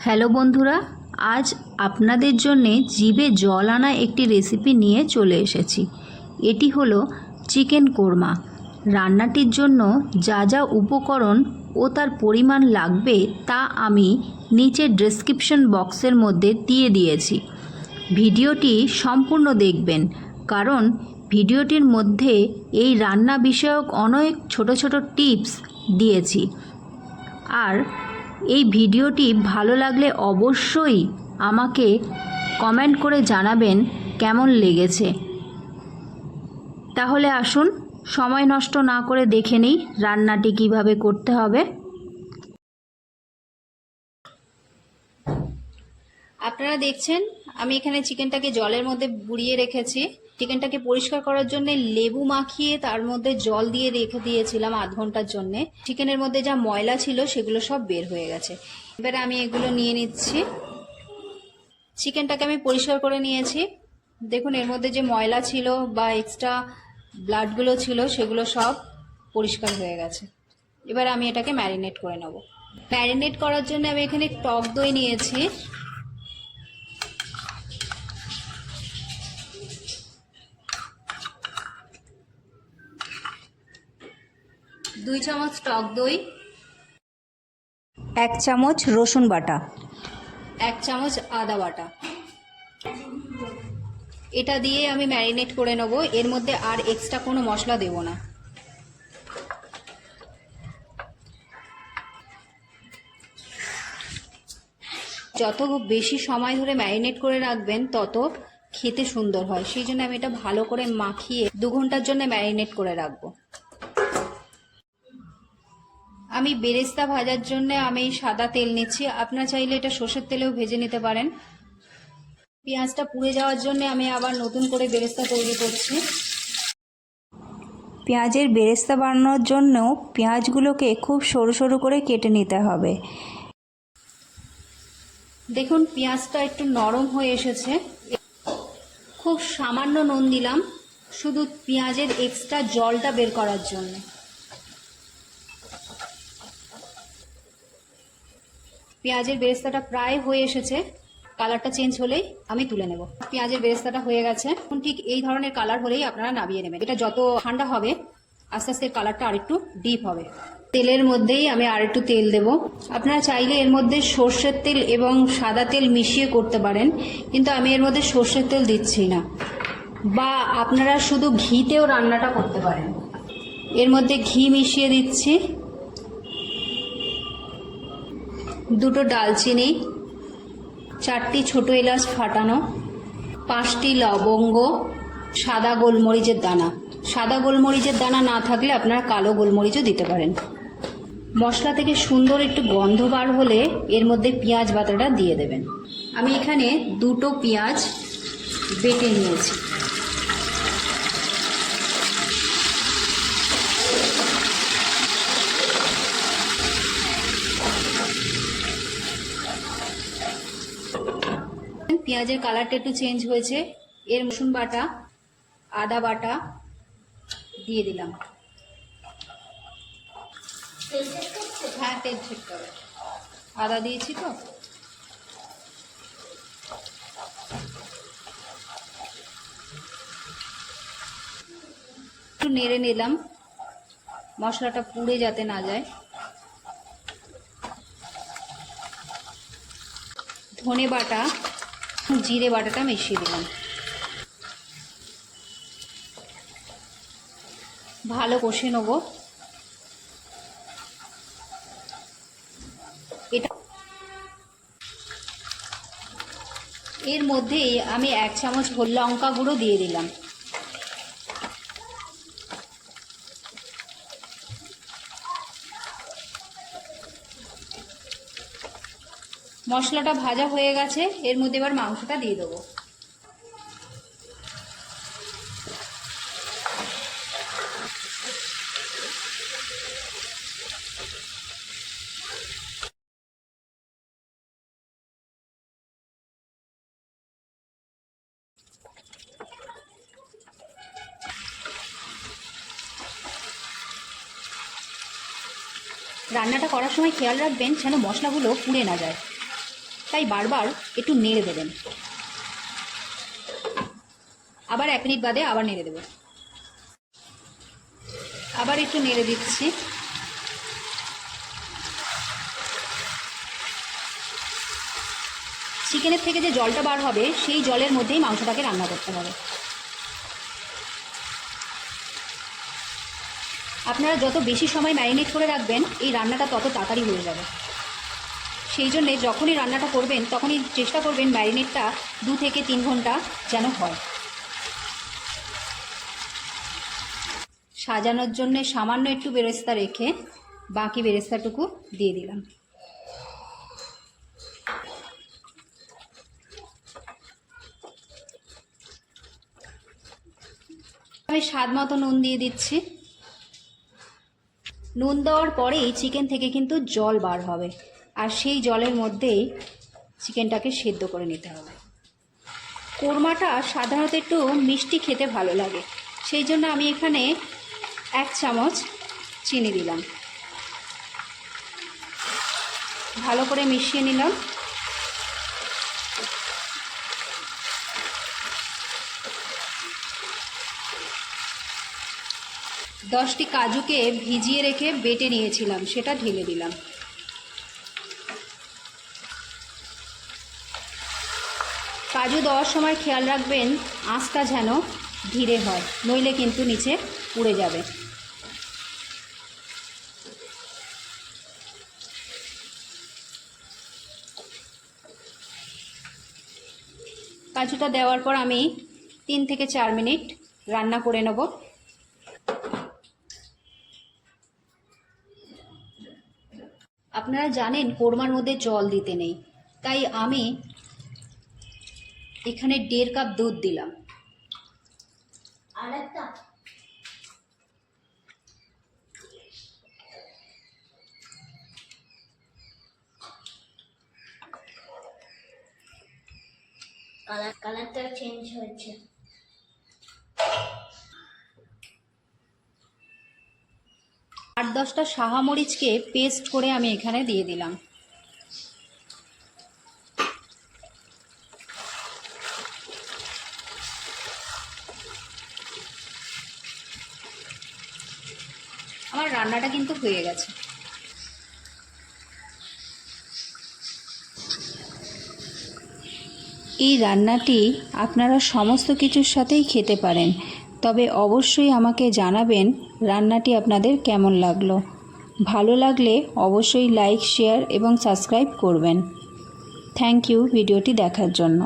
Hello বন্ধুরা, আজ আপনাদের জন্যে জিভে জল আনা একটি রেসিপি নিয়ে চলে এসেছি। এটি হলো চিকেন কোরমা। রান্নাটির জন্য যা যা উপকরণ ও তার পরিমাণ লাগবে তা আমি নিচে ডেসক্রিপশন বক্সের মধ্যে দিয়ে দিয়েছি। ভিডিওটি সম্পূর্ণ দেখবেন, কারণ ভিডিওটির মধ্যে এই রান্না বিষয়ক অনেক ছোট ছোট টিপস দিয়েছি। আর এই ভিডিওটি ভালো লাগলে অবশ্যই আমাকে কমেন্ট করে জানাবেন কেমন লেগেছে। তাহলে আসুন সময় নষ্ট না করে দেখে নিই রান্নাটি কিভাবে করতে হবে। আপনারা দেখছেন আমি এখানে চিকেনটাকে জলের মধ্যে বুড়িয়ে রেখেছি। চিকেনটাকে পরিষ্কার করার জন্য লেবু মাখিয়ে তার মধ্যে জল দিয়ে রেখে দিয়েছিলাম আধ ঘন্টার জন্য। চিকেনের মধ্যে যা ময়লা ছিল সেগুলো সব বের হয়ে গেছে। এবারে আমি এগুলো নিয়ে নিচ্ছি। চিকেনটাকে আমি পরিষ্কার করে নিয়েছি। দেখুন এর মধ্যে যে ময়লা ছিল বা এক্সট্রা ব্লাডগুলো ছিল সেগুলো সব পরিষ্কার হয়ে গেছে। এবার আমি এটাকে ম্যারিনেট করে নেব। ম্যারিনেট করার জন্য আমি এখানে টক দই নিয়েছি। দুই চামচ টক দই, 1 চামচ রসুন বাটা, 1 চামচ আদা বাটা। এটা দিয়ে আমি ম্যারিনেট করে নেব। এর মধ্যে আর এক্সট্রা কোনো মশলা দেব না। যত বেশি সময় ধরে ম্যারিনেট করে রাখবেন তত খেতে সুন্দর হয়। সেই জন্য আমি এটা ভালো করে মাখিয়ে 2 ঘন্টার জন্য ম্যারিনেট করে রাখবো। আমি বেরেস্তা ভাজার জন্য আমি সাদা তেল নিচ্ছি। আপনারা চাইলে এটা সর্ষের তেলেও ভেজে নিতে পারেন। পেঁয়াজটা পুড়ে যাওয়ার জন্য আমি আবার নতুন করে বেরেস্তা তৈরি করছি। পেঁয়াজের বেরেস্তা বানানোর জন্য পেঁয়াজগুলোকে খুব সরু সরু করে কেটে নিতে হবে। দেখুন পেঁয়াজটা একটু নরম হয়ে এসেছে। খুব সামান্য নুন দিলাম, শুধু পেঁয়াজের এক্সট্রা জলটা বের করার জন্য। পেঁয়াজের বেরেস্তাটা প্রায় হয়ে এসেছে। কালারটা চেঞ্জ হলেই আমি তুলে নেব। পেঁয়াজের বেরেস্তাটা হয়ে গেছে। এখন ঠিক এই ধরনের কালার হলেই আপনারা নামিয়ে নেবেন। এটা যত ঠান্ডা হবে আস্তে আস্তে কালারটা আরেকটু ডিপ হবে। তেলের মধ্যেই আমি আরেকটু তেল দেব। আপনারা চাইলে এর মধ্যে সর্ষের তেল এবং সাদা তেল মিশিয়ে করতে পারেন, কিন্তু আমি এর মধ্যে সর্ষের তেল দিচ্ছি না। বা আপনারা শুধু ঘিতেও রান্নাটা করতে পারেন। এর মধ্যে ঘি মিশিয়ে দিচ্ছি, 2টো ডালচিনি, 4টি ছোট এলাচ ফাটানো, 5টি লবঙ্গ, সাদা গোলমরিচের দানা। সাদা গোলমরিচের দানা না থাকলে আপনারা কালো গোলমরিচও দিতে পারেন। মশলা থেকে সুন্দর একটু গন্ধ বার হলে এর মধ্যে পেঁয়াজ বাটাটা দিয়ে দেবেন। আমি এখানে 2টো পেঁয়াজ বেটে নিয়েছি। পেঁয়াজের কালারটা একটু চেঞ্জ হয়েছে। এর রসুন বাটা, আদা বাটা দিয়ে দিলাম। হ্যাঁ, তেল ছিটতে হবে, আদা দিয়েছি তো। একটু নেড়ে নিলাম, মশলাটা পুড়ে যাতে না যায়। ধনে বাটা, জিরে বাটাটা মিশিয়ে দিলাম। ভালো কষে নেব। এটা এর মধ্যেই আমি 1 চামচ লঙ্কা গুঁড়ো দিয়ে দিলাম। মশলাটা ভাজা হয়ে গেছে। এর মধ্যে এবার মাংসটা দিয়ে দেবো। রান্নাটা করার সময় খেয়াল রাখবেন যেন মশলাগুলো পুড়ে না যায়। তাই বারবার একটু নেড়ে দেবেন। আবার 1 মিনিট বাদে আবার নেড়ে দেব। আবার একটু নেড়ে দিচ্ছি। চিকেনের থেকে যে জলটা বার হবে সেই জলের মধ্যেই মাংসটাকে রান্না করতে হবে। আপনারা যত বেশি সময় ম্যারিনেট করে রাখবেন এই রান্নাটা তত তাড়াতাড়ি হয়ে যাবে। সেই জন্যে যখনই রান্নাটা করবেন তখনই চেষ্টা করবেন ম্যারিনেটটা 2 থেকে 3 ঘন্টা যেন হয়। সাজানোর জন্য সামান্য একটু বেরেস্তা রেখে বাকি বেরেস্তাটুকু দিয়ে দিলাম। আমি স্বাদ মতো নুন দিয়ে দিচ্ছি। নুন দেওয়ার পরেই চিকেন থেকে কিন্তু জল বার হবে, আর সেই জলের মধ্যেই চিকেনটাকে সেদ্ধ করে নিতে হবে। কোরমাটা সাধারণত একটু মিষ্টি খেতে ভালো লাগে, সেই জন্য আমি এখানে 1 চামচ চিনি দিলাম। ভালো করে মিশিয়ে নিলাম। দশটি কাজুকে ভিজিয়ে রেখে বেটে নিয়েছিলাম, সেটা ঢেলে দিলাম। কাজু দেওয়ার সময় খেয়াল রাখবেন আঁচটা যেন ধীরে হয়, নইলে কিন্তু নিচে পুড়ে যাবে। কাজুটা দেওয়ার পর আমি 3 থেকে 4 মিনিট রান্না করে নেব। আপনারা জানেন কোরমার মধ্যে জল দিতে নেই, তাই আমি এখানে 1.5 কাপ দুধ দিলাম। আরেকটা কালারটা চেঞ্জ হয়েছে। 8-10টা শাহামরিচকে পেস্ট করে আমি এখানে দিয়ে দিলাম। আমার রান্নাটা কিন্তু হয়ে গেছে। এই রান্নাটি আপনারা সমস্ত কিছুর সাথেই খেতে পারেন, তবে অবশ্যই আমাকে জানাবেন রান্নাটি আপনাদের কেমন লাগলো। ভালো লাগলে অবশ্যই লাইক, শেয়ার এবং সাবস্ক্রাইব করবেন। থ্যাংক ইউ ভিডিওটি দেখার জন্য।